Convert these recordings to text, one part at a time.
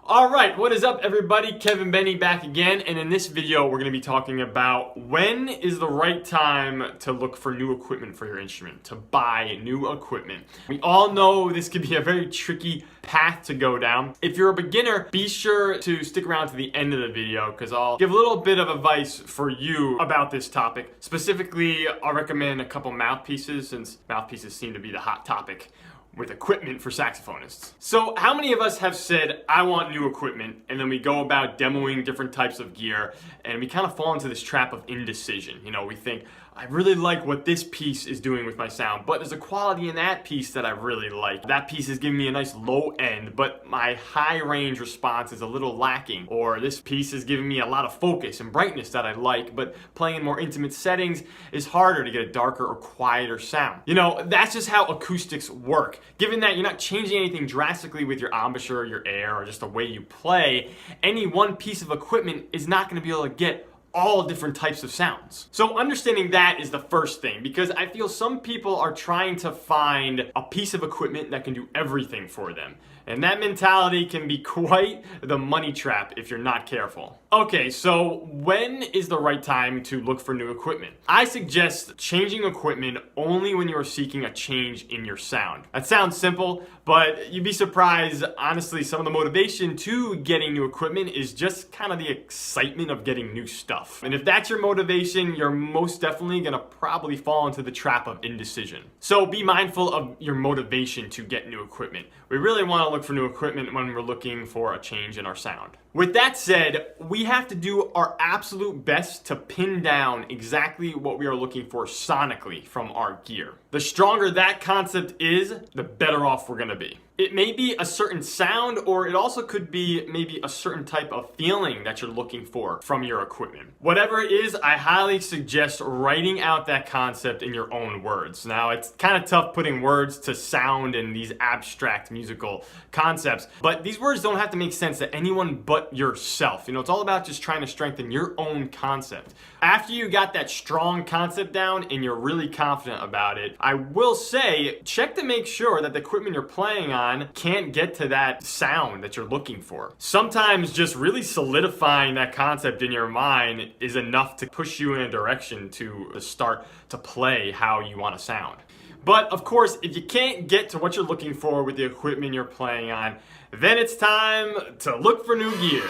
Alright, what is up everybody? Kevin Bene back again, and in this video we're going to be talking about when is the right time to look for new equipment for your instrument, to buy new equipment. We all know this can be a very tricky path to go down. If you're a beginner, be sure to stick around to the end of the video because I'll give a little bit of advice for you about this topic. Specifically, I'll recommend a couple mouthpieces since mouthpieces seem to be the hot topic with equipment for saxophonists. So how many of us have said, I want new equipment, and then we go about demoing different types of gear, and we kind of fall into this trap of indecision. You know, we think, I really like what this piece is doing with my sound, but there's a quality in that piece that I really like. That piece is giving me a nice low end, but my high range response is a little lacking. Or this piece is giving me a lot of focus and brightness that I like, but playing in more intimate settings is harder to get a darker or quieter sound. You know, that's just how acoustics work. Given that you're not changing anything drastically with your embouchure, your air, or just the way you play, any one piece of equipment is not going to be able to get all different types of sounds. So understanding that is the first thing, because I feel some people are trying to find a piece of equipment that can do everything for them. And that mentality can be quite the money trap if you're not careful. Okay, so when is the right time to look for new equipment? I suggest changing equipment only when you are seeking a change in your sound. That sounds simple, but you'd be surprised, honestly, some of the motivation to getting new equipment is just kind of the excitement of getting new stuff. And if that's your motivation, you're most definitely gonna probably fall into the trap of indecision. So be mindful of your motivation to get new equipment. We really want to look for new equipment when we're looking for a change in our sound. With that said, we have to do our absolute best to pin down exactly what we are looking for sonically from our gear. The stronger that concept is, the better off we're gonna be. It may be a certain sound, or it also could be maybe a certain type of feeling that you're looking for from your equipment. Whatever it is, I highly suggest writing out that concept in your own words. Now, it's kind of tough putting words to sound in these abstract musical concepts, but these words don't have to make sense to anyone but yourself. You know, it's all about just trying to strengthen your own concept. After you got that strong concept down and you're really confident about it, I will say, check to make sure that the equipment you're playing on can't get to that sound that you're looking for. Sometimes just really solidifying that concept in your mind is enough to push you in a direction to start to play how you want to sound. But of course, if you can't get to what you're looking for with the equipment you're playing on, then it's time to look for new gear.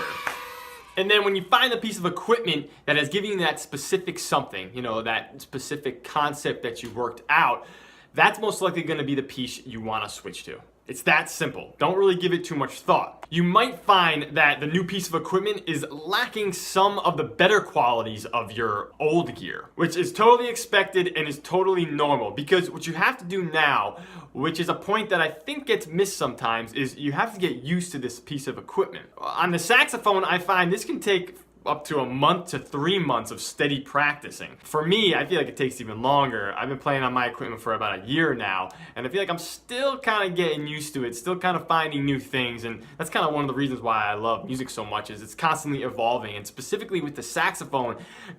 And then when you find the piece of equipment that is giving you that specific something, you know, that specific concept that you worked out, that's most likely going to be the piece you want to switch to. It's that simple. Don't really give it too much thought. You might find that the new piece of equipment is lacking some of the better qualities of your old gear, which is totally expected and is totally normal, because what you have to do now, which is a point that I think gets missed sometimes, is you have to get used to this piece of equipment. On the saxophone, I find this can take up to a month to 3 months of steady practicing. For me, I feel like it takes even longer. I've been playing on my equipment for about a year now, and I feel like I'm still kind of getting used to it, still kind of finding new things, and that's kind of one of the reasons why I love music so much, is it's constantly evolving, and specifically with the saxophone,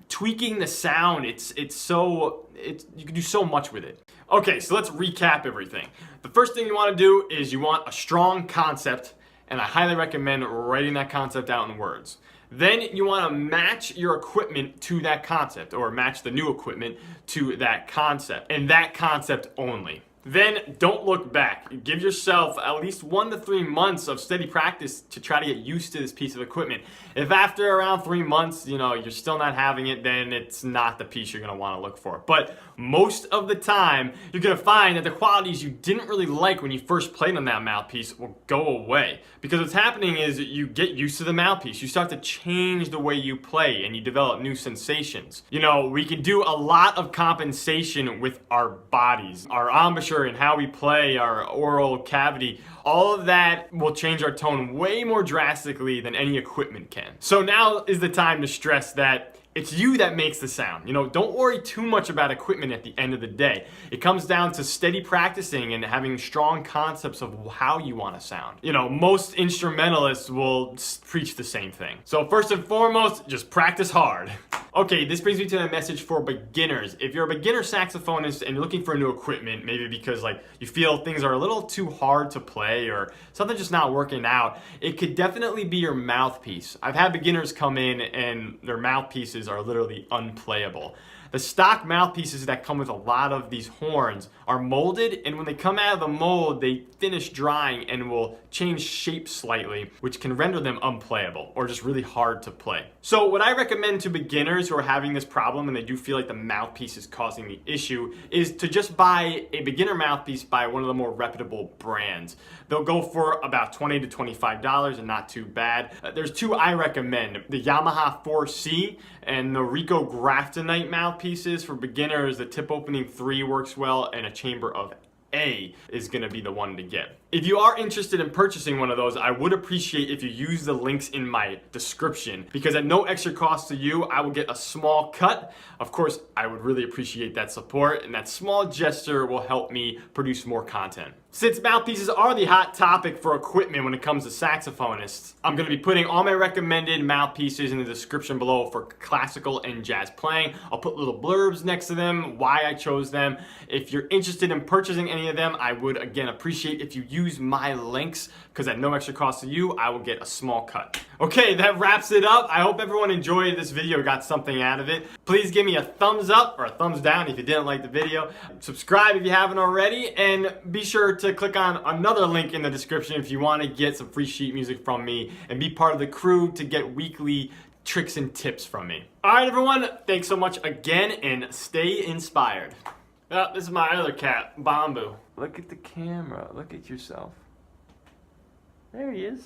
tweaking the sound, you can do so much with it. Okay, so let's recap everything. The first thing you want to do is you want a strong concept, and I highly recommend writing that concept out in words. Then you want to match your equipment to that concept, or match the new equipment to that concept, and that concept only. Then don't look back. Give yourself at least 1 to 3 months of steady practice to try to get used to this piece of equipment. If after around 3 months, you know, you're still not having it, then it's not the piece you're going to want to look for. But most of the time, you're going to find that the qualities you didn't really like when you first played on that mouthpiece will go away. Because what's happening is you get used to the mouthpiece. You start to change the way you play and you develop new sensations. You know, we can do a lot of compensation with our bodies, our embouchure, and how we play, our oral cavity. All of that will change our tone way more drastically than any equipment can. So now is the time to stress that it's you that makes the sound. You know, don't worry too much about equipment at the end of the day. It comes down to steady practicing and having strong concepts of how you want to sound. You know, most instrumentalists will preach the same thing. So first and foremost, just practice hard. Okay, this brings me to a message for beginners. If you're a beginner saxophonist and you're looking for new equipment, maybe because like you feel things are a little too hard to play or something's just not working out, it could definitely be your mouthpiece. I've had beginners come in and their mouthpieces are literally unplayable. The stock mouthpieces that come with a lot of these horns are molded, and when they come out of the mold, they finish drying and will change shape slightly, which can render them unplayable or just really hard to play. So what I recommend to beginners who are having this problem and they do feel like the mouthpiece is causing the issue is to just buy a beginner mouthpiece by one of the more reputable brands. They'll go for about $20 to $25 and not too bad. There's two I recommend, the Yamaha 4C and the Rico Graftonite mouthpieces. For beginners, the tip opening 3 works well, and a chamber of A is gonna be the one to get. If you are interested in purchasing one of those, I would appreciate if you use the links in my description, because at no extra cost to you, I will get a small cut. Of course, I would really appreciate that support, and that small gesture will help me produce more content. Since mouthpieces are the hot topic for equipment when it comes to saxophonists, I'm going to be putting all my recommended mouthpieces in the description below for classical and jazz playing. I'll put little blurbs next to them, why I chose them. If you're interested in purchasing any of them, I would again appreciate if you use my links, because at no extra cost to you, I will get a small cut. Okay, that wraps it up. I hope everyone enjoyed this video, got something out of it. Please give me a thumbs up or a thumbs down if you didn't like the video. Subscribe if you haven't already, and be sure to click on another link in the description if you want to get some free sheet music from me and be part of the crew to get weekly tricks and tips from me. All right, everyone, thanks so much again, and stay inspired. Oh, this is my other cat, Bamboo. Look at the camera. Look at yourself. There he is.